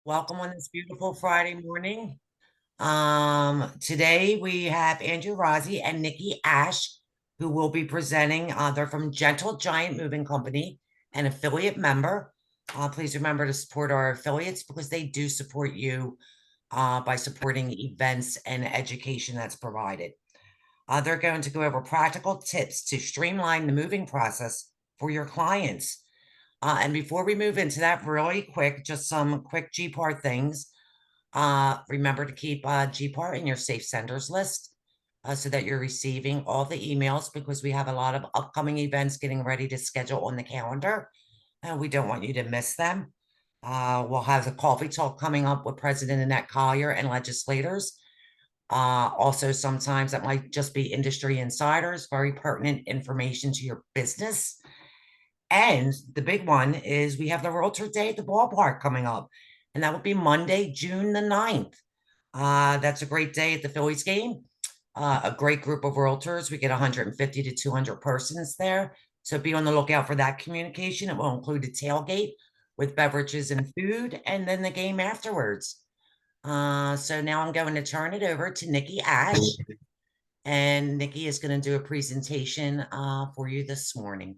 Welcome on this beautiful Friday morning. Today we have Andrew Rozzi and Nikki Ashe, who will be presenting. They're from Gentle Giant Moving Company, an affiliate member. Please remember to support our affiliates because they do support you by supporting events and education that's provided. They're going to go over practical tips to streamline the moving process for your clients. And before we move into that, really quick, just some quick GPAR things. Remember to keep GPAR in your safe senders list so that you're receiving all the emails because we have a lot of upcoming events getting ready to schedule on the calendar, and we don't want you to miss them. We'll have the coffee talk coming up with President-elect Collier and legislators. Also, sometimes that might just be industry insiders, very pertinent information to your business. And the big one is we have the Realtor Day at the ballpark coming up, and that would be Monday, June the 9th. That's a great day at the Phillies game. A great group of realtors. We get 150 to 200 persons there. So be on the lookout for that communication. It will include a tailgate with beverages and food, and then the game afterwards. So now I'm going to turn it over to Nikki Ashe, and Nikki is going to do a presentation for you this morning.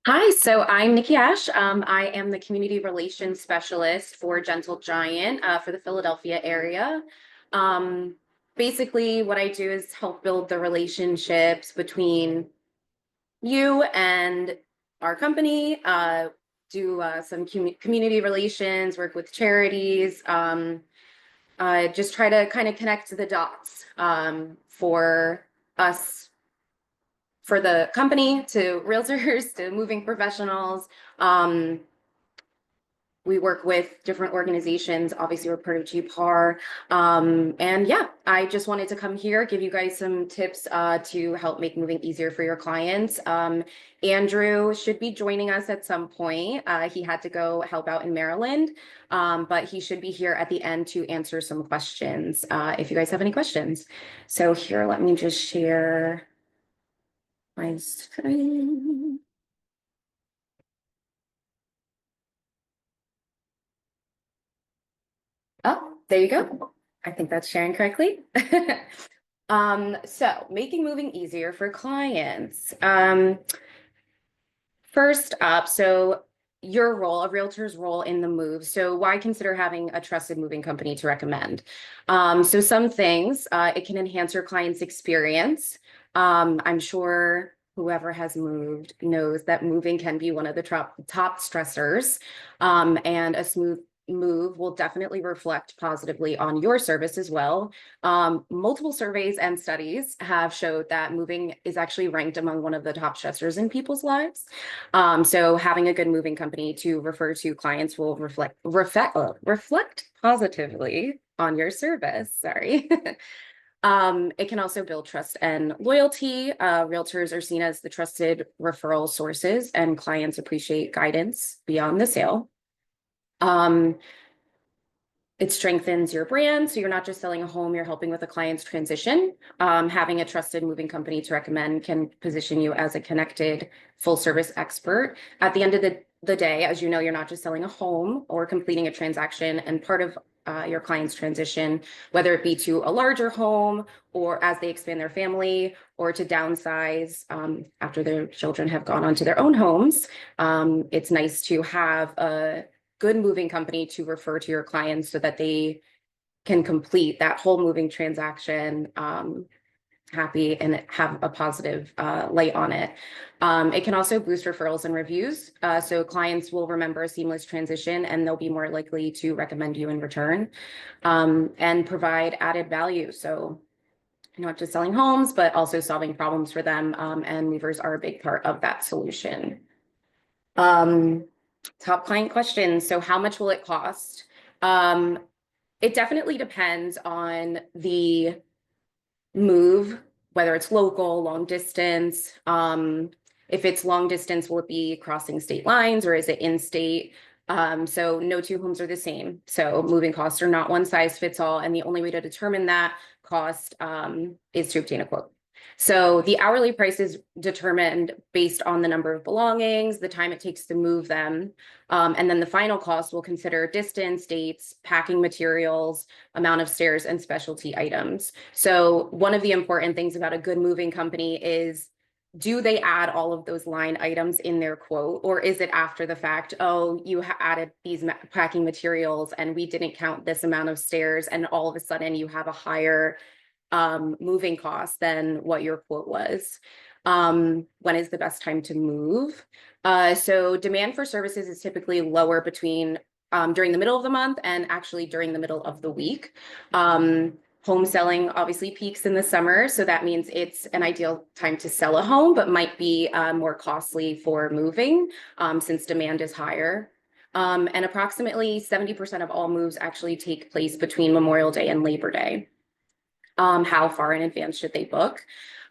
Hi, so I'm Nikki Ashe. I am the Community Relations Specialist for Gentle Giant for the Philadelphia area. Basically, what I do is help build the relationships between you and our company, do some community relations, work with charities, just try to kind of connect the dots for us, for the company, to realtors, to moving professionals. We work with different organizations. Obviously, we're part of GPAR. And yeah, I just wanted to come here, give you guys some tips to help make moving easier for your clients. Andrew should be joining us at some point. He had to go help out in Maryland, but he should be here at the end to answer some questions if you guys have any questions. So here, let me just share my screen. Oh, there you go. I think that's sharing correctly. So making moving easier for clients. First up, so your role, a realtor's role in the move. So why consider having a trusted moving company to recommend? So some things, it can enhance your client's experience. I'm sure whoever has moved knows that moving can be one of the top stressors, and a smooth move will definitely reflect positively on your service as well. Multiple surveys and studies have showed that moving is actually ranked among one of the top stressors in people's lives. So having a good moving company to refer to clients will reflect positively on your service. Sorry. It can also build trust and loyalty. Realtors are seen as the trusted referral sources, and clients appreciate guidance beyond the sale. It strengthens your brand. So you're not just selling a home, you're helping with a client's transition. Having a trusted moving company to recommend can position you as a connected full service expert. At the end of the day, as you know, you're not just selling a home or completing a transaction, and part of your client's transition, whether it be to a larger home or as they expand their family or to downsize after their children have gone on to their own homes. It's nice to have a good moving company to refer to your clients so that they can complete that whole moving transaction happy and have a positive light on it. It can also boost referrals and reviews. So clients will remember a seamless transition and they'll be more likely to recommend you in return, and provide added value. So not just selling homes, but also solving problems for them. And movers are a big part of that solution. Top client questions. So how much will it cost? It definitely depends on the move, whether it's local, long distance. If it's long distance, will it be crossing state lines or is it in state? So no two homes are the same. So moving costs are not one size fits all. And the only way to determine that cost is to obtain a quote. So the hourly price is determined based on the number of belongings, the time it takes to move them, and then the final cost will consider distance, dates, packing materials, amount of stairs, and specialty items. So one of the important things about a good moving company is, do they add all of those line items in their quote, or is it after the fact? Oh, you added these packing materials and we didn't count this amount of stairs, and all of a sudden you have a higher moving cost than what your quote was. When is the best time to move? So demand for services is typically lower between during the middle of the month and actually during the middle of the week. Home selling obviously peaks in the summer, so that means it's an ideal time to sell a home, but might be more costly for moving since demand is higher. And approximately 70% of all moves actually take place between Memorial Day and Labor Day. How far in advance should they book?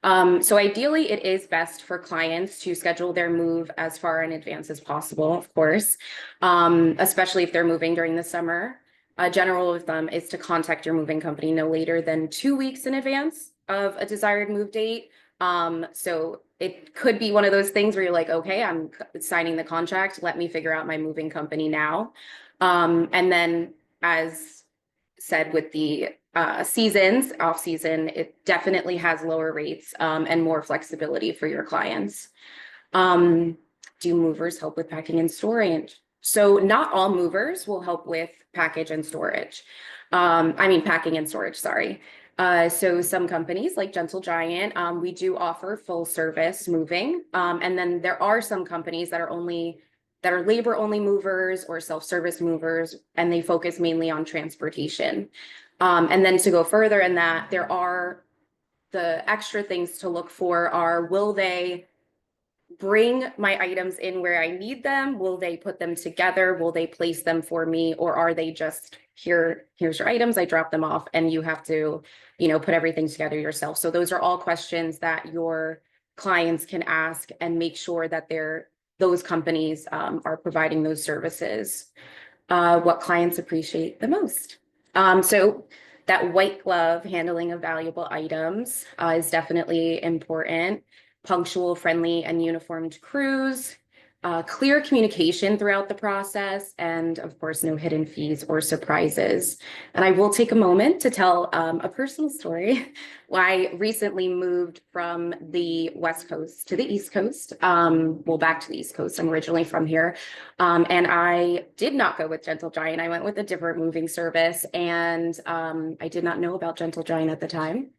So ideally, it is best for clients to schedule their move as far in advance as possible, of course, especially if they're moving during the summer. A general rule of thumb is to contact your moving company no later than 2 weeks in advance of a desired move date. So it could be one of those things where you're like, okay, I'm signing the contract. Let me figure out my moving company now. And then, as said with the seasons, off season, it definitely has lower rates and more flexibility for your clients. Do movers help with packing and storage? So not all movers will help with package and storage. Packing and storage, sorry. So some companies like Gentle Giant, we do offer full service moving. And then there are some companies that are labor only movers or self-service movers, and they focus mainly on transportation. And then to go further in that, there are the extra things to look for are, will they bring my items in where I need them? Will they put them together? Will they place them for me? Or are they just, here's your items, I drop them off, and you have to, put everything together yourself. So those are all questions that your clients can ask and make sure that those companies are providing those services. What clients appreciate the most. So that white glove handling of valuable items is definitely important. Punctual, friendly, and uniformed crews, clear communication throughout the process, and of course, no hidden fees or surprises. And I will take a moment to tell a personal story. I recently moved from the West Coast to the East Coast, back to the East Coast. I'm originally from here. And I did not go with Gentle Giant. I went with a different moving service, and I did not know about Gentle Giant at the time.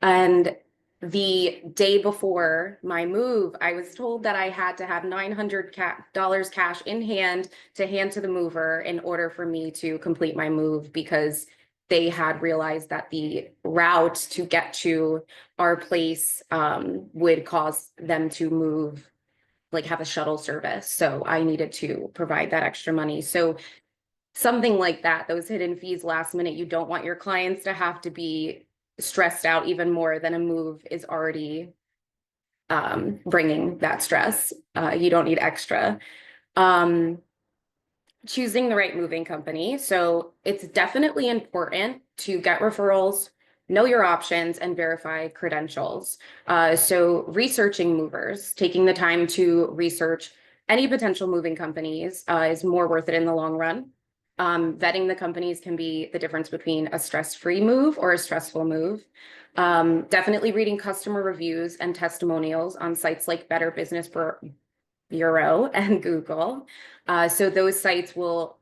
And the day before my move, I was told that I had to have $900 cash in hand to hand to the mover in order for me to complete my move, because they had realized that the route to get to our place would cause them to move, like have a shuttle service. So I needed to provide that extra money. So something like that, those hidden fees last minute, you don't want your clients to have to be stressed out even more than a move is already bringing that stress. You don't need extra. Choosing the right moving company. So it's definitely important to get referrals, know your options, and verify credentials. So researching movers, taking the time to research any potential moving companies is more worth it in the long run. Vetting the companies can be the difference between a stress-free move or a stressful move. Definitely reading customer reviews and testimonials on sites like Better Business Bureau and Google. So those sites will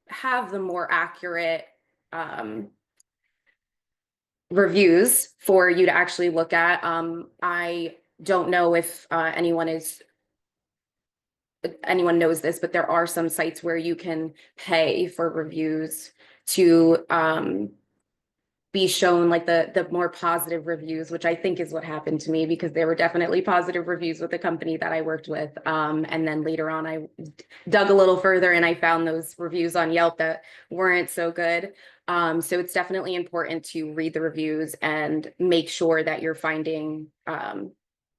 have the more accurate reviews for you to actually look at. I don't know if anyone knows this, but there are some sites where you can pay for reviews to be shown like the more positive reviews, which I think is what happened to me, because there were definitely positive reviews with the company that I worked with. And then later on, I dug a little further and I found those reviews on Yelp that weren't so good. So it's definitely important to read the reviews and make sure that you're finding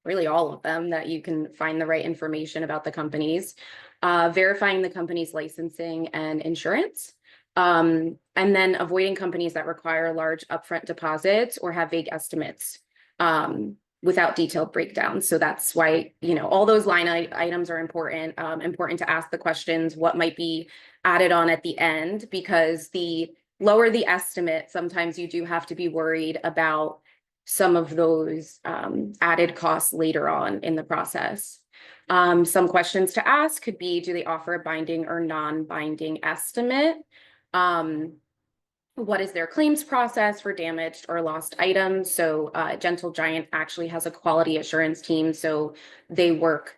really all of them, that you can find the right information about the companies, verifying the company's licensing and insurance, and then avoiding companies that require large upfront deposits or have vague estimates. without detailed breakdowns. So that's why, all those line items are important. Important to ask the questions, what might be added on at the end, because the lower the estimate, sometimes you do have to be worried about some of those added costs later on in the process. Some questions to ask could be, do they offer a binding or non-binding estimate? What is their claims process for damaged or lost items? So Gentle Giant actually has a quality assurance team, so they work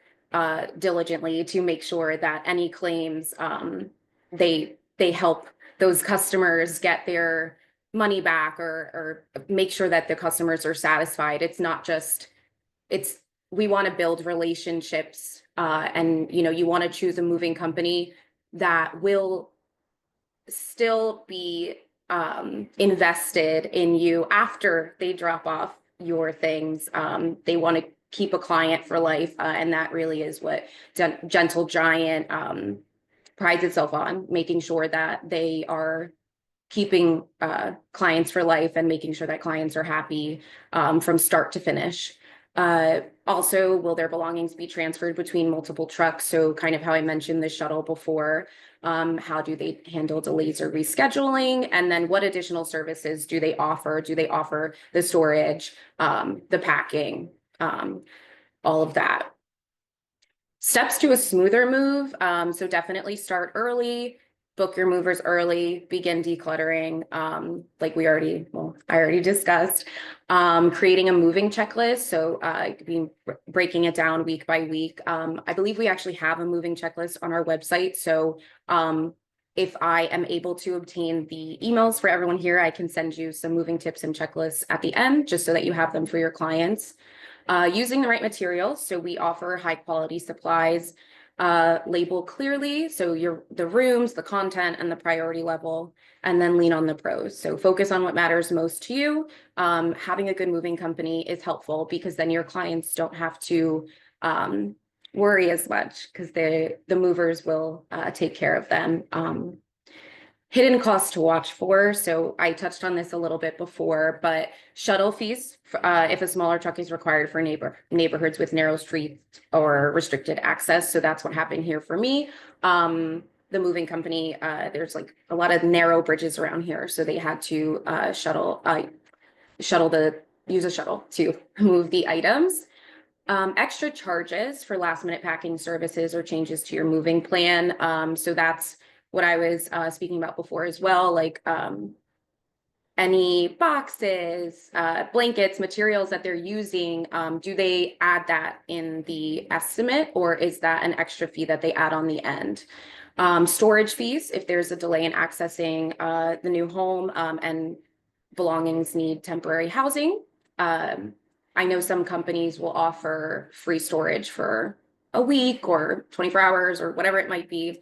diligently to make sure that any claims, they help those customers get their money back, or make sure that the customers are satisfied. It's not just, we want to build relationships, and you want to choose a moving company that will still be invested in you after they drop off your things. They want to keep a client for life, and that really is what Gentle Giant prides itself on, making sure that they are keeping clients for life and making sure that clients are happy from start to finish. Also, will their belongings be transferred between multiple trucks? So kind of how I mentioned the shuttle before. How do they handle delays or rescheduling? And then what additional services do they offer? Do they offer the storage, the packing, all of that? Steps to a smoother move. So definitely start early, book your movers early, begin decluttering. Like I already discussed, creating a moving checklist. So breaking it down week by week. I believe we actually have a moving checklist on our website. So if I am able to obtain the emails for everyone here, I can send you some moving tips and checklists at the end, just so that you have them for your clients. Using the right materials. So we offer high quality supplies, label clearly. So the rooms, the content, and the priority level, and then lean on the pros. So focus on what matters most to you. Having a good moving company is helpful, because then your clients don't have to worry as much, because the movers will take care of them. Hidden costs to watch for. So I touched on this a little bit before, but shuttle fees, if a smaller truck is required for neighborhoods with narrow streets or restricted access. So that's what happened here for me. The moving company, there's like a lot of narrow bridges around here. So they had to use a shuttle to move the items. Extra charges for last minute packing services or changes to your moving plan. So that's what I was speaking about before as well, like any boxes, blankets, materials that they're using, do they add that in the estimate, or is that an extra fee that they add on the end? Storage fees, if there's a delay in accessing the new home and belongings need temporary housing. I know some companies will offer free storage for a week or 24 hours or whatever it might be.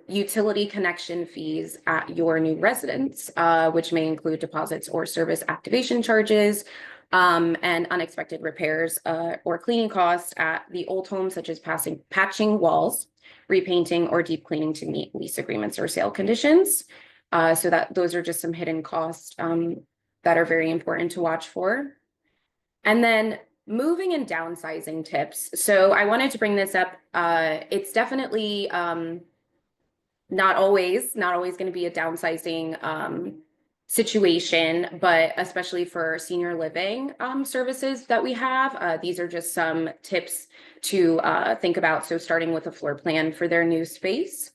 Utility connection fees at your new residence, which may include deposits or service activation charges, and unexpected repairs or cleaning costs at the old home, such as patching walls, repainting, or deep cleaning to meet lease agreements or sale conditions. So that those are just some hidden costs that are very important to watch for. And then moving and downsizing tips. So I wanted to bring this up. It's definitely not always going to be a downsizing situation, but especially for senior living services that we have, these are just some tips to think about. So starting with a floor plan for their new space,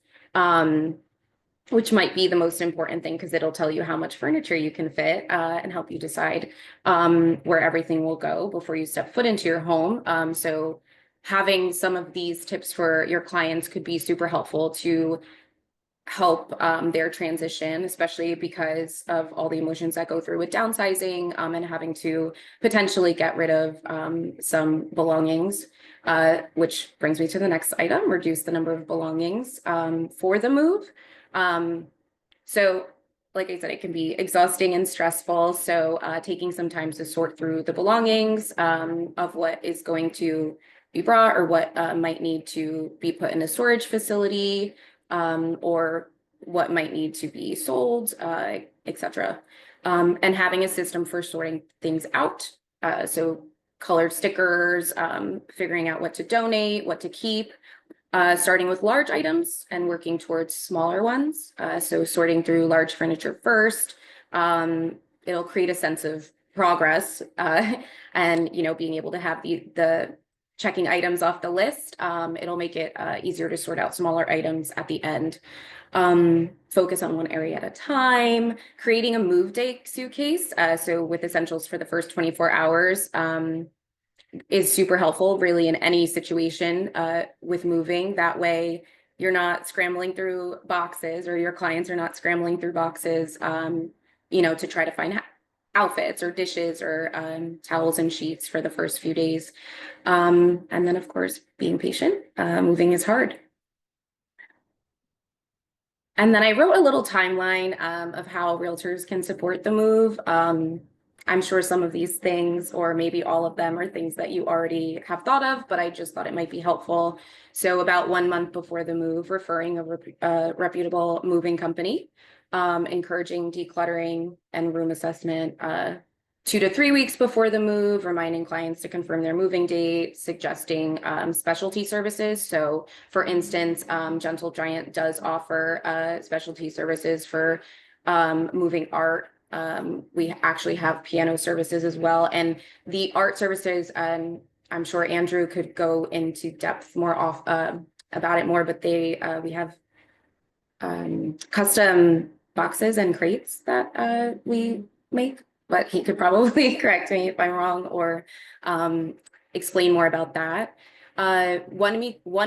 which might be the most important thing, because it'll tell you how much furniture you can fit and help you decide where everything will go before you step foot into your home. So having some of these tips for your clients could be super helpful to help their transition, especially because of all the emotions that go through with downsizing and having to potentially get rid of some belongings, which brings me to the next item: reduce the number of belongings for the move. So like I said, it can be exhausting and stressful. So taking some time to sort through the belongings of what is going to be brought, or what might need to be put in a storage facility, or what might need to be sold, etc. And having a system for sorting things out. So colored stickers, figuring out what to donate, what to keep, starting with large items and working towards smaller ones. So sorting through large furniture first. It'll create a sense of progress, and being able to have the checking items off the list. It'll make it easier to sort out smaller items at the end. Focus on one area at a time, creating a move day suitcase. So with essentials for the first 24 hours is super helpful really in any situation with moving. That way you're not scrambling through boxes, or your clients are not scrambling through boxes, to try to find outfits or dishes or towels and sheets for the first few days. And then of course, being patient. Moving is hard. And then I wrote a little timeline of how realtors can support the move. I'm sure some of these things, or maybe all of them, are things that you already have thought of, but I just thought it might be helpful. So about 1 month before the move, referring a reputable moving company, encouraging decluttering and room assessment. 2 to 3 weeks before the move, reminding clients to confirm their moving date, suggesting specialty services. So for instance, Gentle Giant does offer specialty services for moving art. We actually have piano services as well. And the art services, I'm sure Andrew could go into depth more about it more, but we have custom boxes and crates that we make. But he could probably correct me if I'm wrong, or explain more about that. 1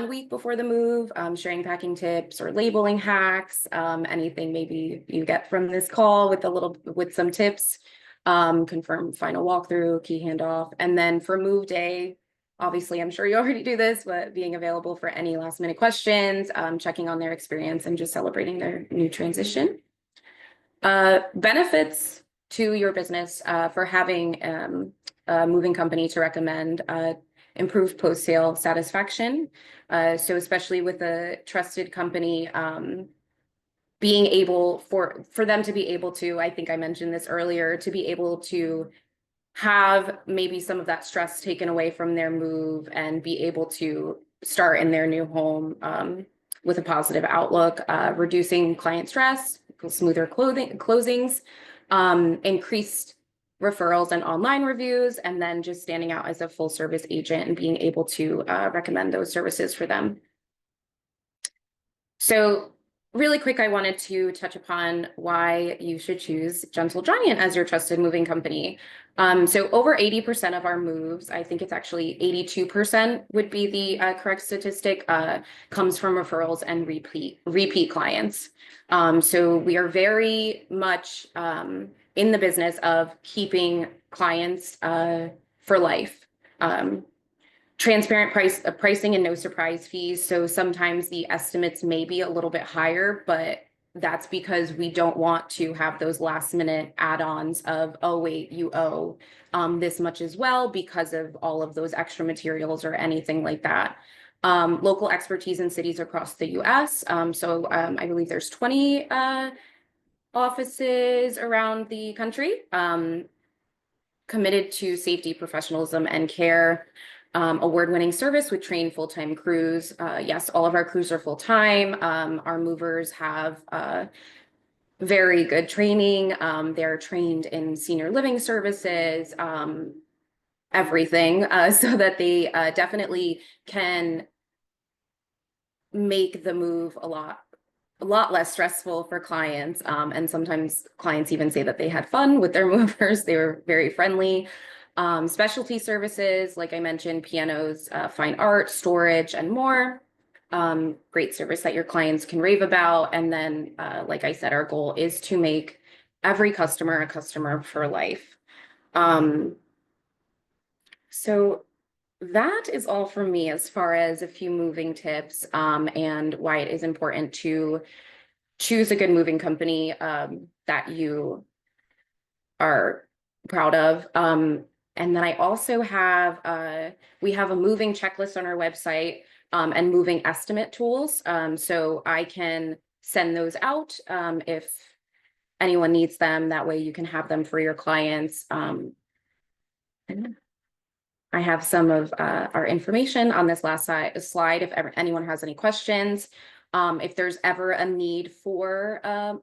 week before the move, sharing packing tips or labeling hacks, anything maybe you get from this call with some tips, confirm final walkthrough, key handoff. And then for move day, obviously, I'm sure you already do this, but being available for any last minute questions, checking on their experience, and just celebrating their new transition. Benefits to your business for having a moving company to recommend: improved post-sale satisfaction. So especially with a trusted company, being able for them to be able to, I think I mentioned this earlier, to be able to have maybe some of that stress taken away from their move and be able to start in their new home with a positive outlook, reducing client stress, smoother closings, increased referrals and online reviews, and then just standing out as a full service agent and being able to recommend those services for them. So really quick, I wanted to touch upon why you should choose Gentle Giant as your trusted moving company. So over 80% of our moves, I think it's actually 82% would be the correct statistic, comes from referrals and repeat clients. So we are very much in the business of keeping clients for life. Transparent pricing and no surprise fees. So sometimes the estimates may be a little bit higher, but that's because we don't want to have those last minute add-ons of, oh wait, you owe this much as well because of all of those extra materials or anything like that. Local expertise in cities across the US. So I believe there's 20 offices around the country, committed to safety, professionalism, and care. Award-winning service with trained full-time crews. Yes, all of our crews are full-time. Our movers have very good training. They're trained in senior living services, everything, so that they definitely can make the move a lot less stressful for clients. And sometimes clients even say that they had fun with their movers. They were very friendly. Specialty services, like I mentioned, pianos, fine art, storage, and more. Great service that your clients can rave about. And then, like I said, our goal is to make every customer a customer for life. So that is all from me as far as a few moving tips, and why it is important to choose a good moving company that you are proud of. And then I also have, we have a moving checklist on our website, and moving estimate tools. So I can send those out if anyone needs them. That way you can have them for your clients. And I have some of our information on this last slide if anyone has any questions. If there's ever a need for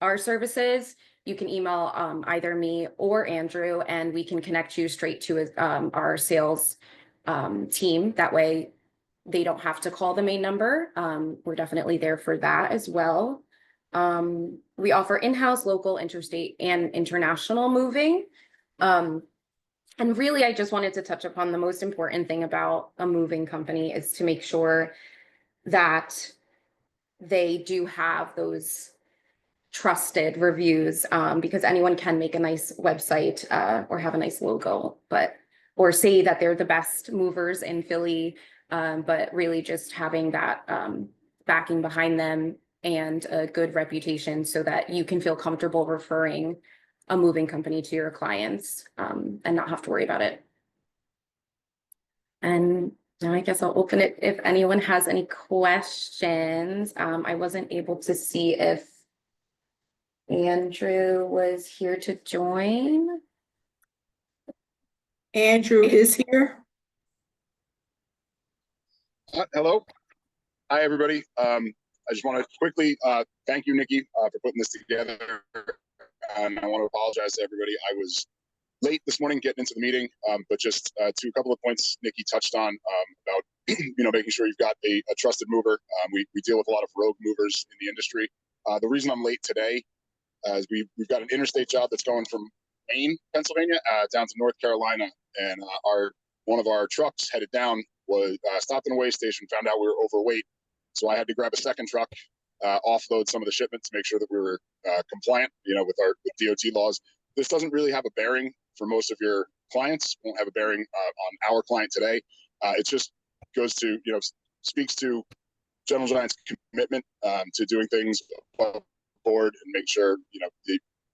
our services, you can email either me or Andrew, and we can connect you straight to our sales team. That way they don't have to call the main number. We're definitely there for that as well. We offer in-house, local, interstate, and international moving. And really, I just wanted to touch upon the most important thing about a moving company is to make sure that they do have those trusted reviews, because anyone can make a nice website or have a nice logo, or say that they're the best movers in Philly, but really just having that backing behind them and a good reputation so that you can feel comfortable referring a moving company to your clients and not have to worry about it. And now I guess I'll open it if anyone has any questions. I wasn't able to see if Andrew was here to join. Andrew is here. Hello. Hi, everybody. I just want to quickly thank you, Nikki, for putting this together. And I want to apologize to everybody. I was late this morning getting into the meeting, but just to a couple of points Nikki touched on about making sure you've got a trusted mover. We deal with a lot of rogue movers in the industry. The reason I'm late today is we've got an interstate job that's going from Maine, Pennsylvania, down to North Carolina, and one of our trucks headed down was stopped in a weigh station, found out we were overweight, so I had to grab a second truck, offload some of the shipment to make sure that we were compliant, with DOT laws. This doesn't really have a bearing for most of your clients. Won't have a bearing on our client today. It just goes to speaks to General Giant's commitment to doing things above board and make sure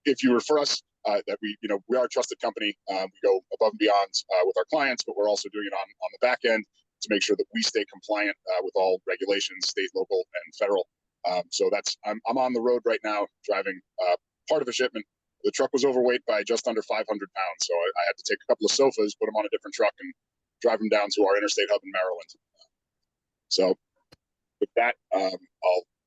if you refer us that we are a trusted company. We go above and beyond with our clients, but we're also doing it on the back end to make sure that we stay compliant with all regulations, state, local, and federal. So I'm on the road right now driving part of a shipment. The truck was overweight by just under 500 pounds, so I had to take a couple of sofas, put them on a different truck, and drive them down to our interstate hub in Maryland. So with that, I'll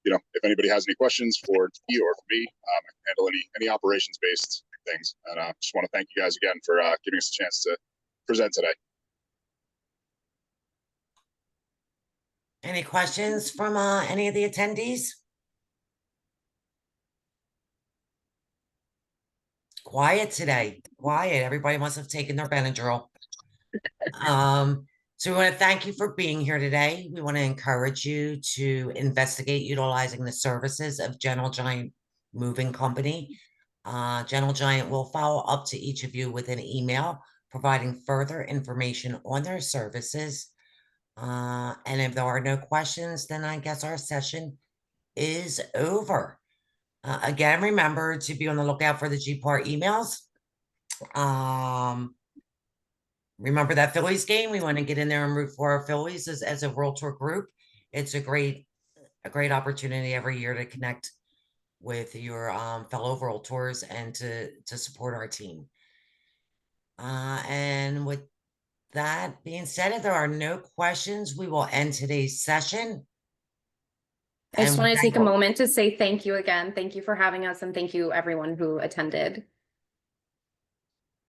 if anybody has any questions for you or for me, I can handle any operations based things. And I just want to thank you guys again for giving us a chance to present today. Any questions from any of the attendees? Quiet today. Quiet. Everybody must have taken their Benadryl. So we want to thank you for being here today. We want to encourage you to investigate utilizing the services of General Giant Moving Company. General Giant will follow up to each of you with an email providing further information on their services. And if there are no questions, then I guess our session is over. Again, remember to be on the lookout for the GPAR emails. Remember that Phillies game? We want to get in there and root for our Phillies as a Realtor group. It's a great opportunity every year to connect with your fellow Realtors and to support our team. And with that being said, if there are no questions, we will end today's session. I just want to take a moment to say thank you again. Thank you for having us, and thank you everyone who attended.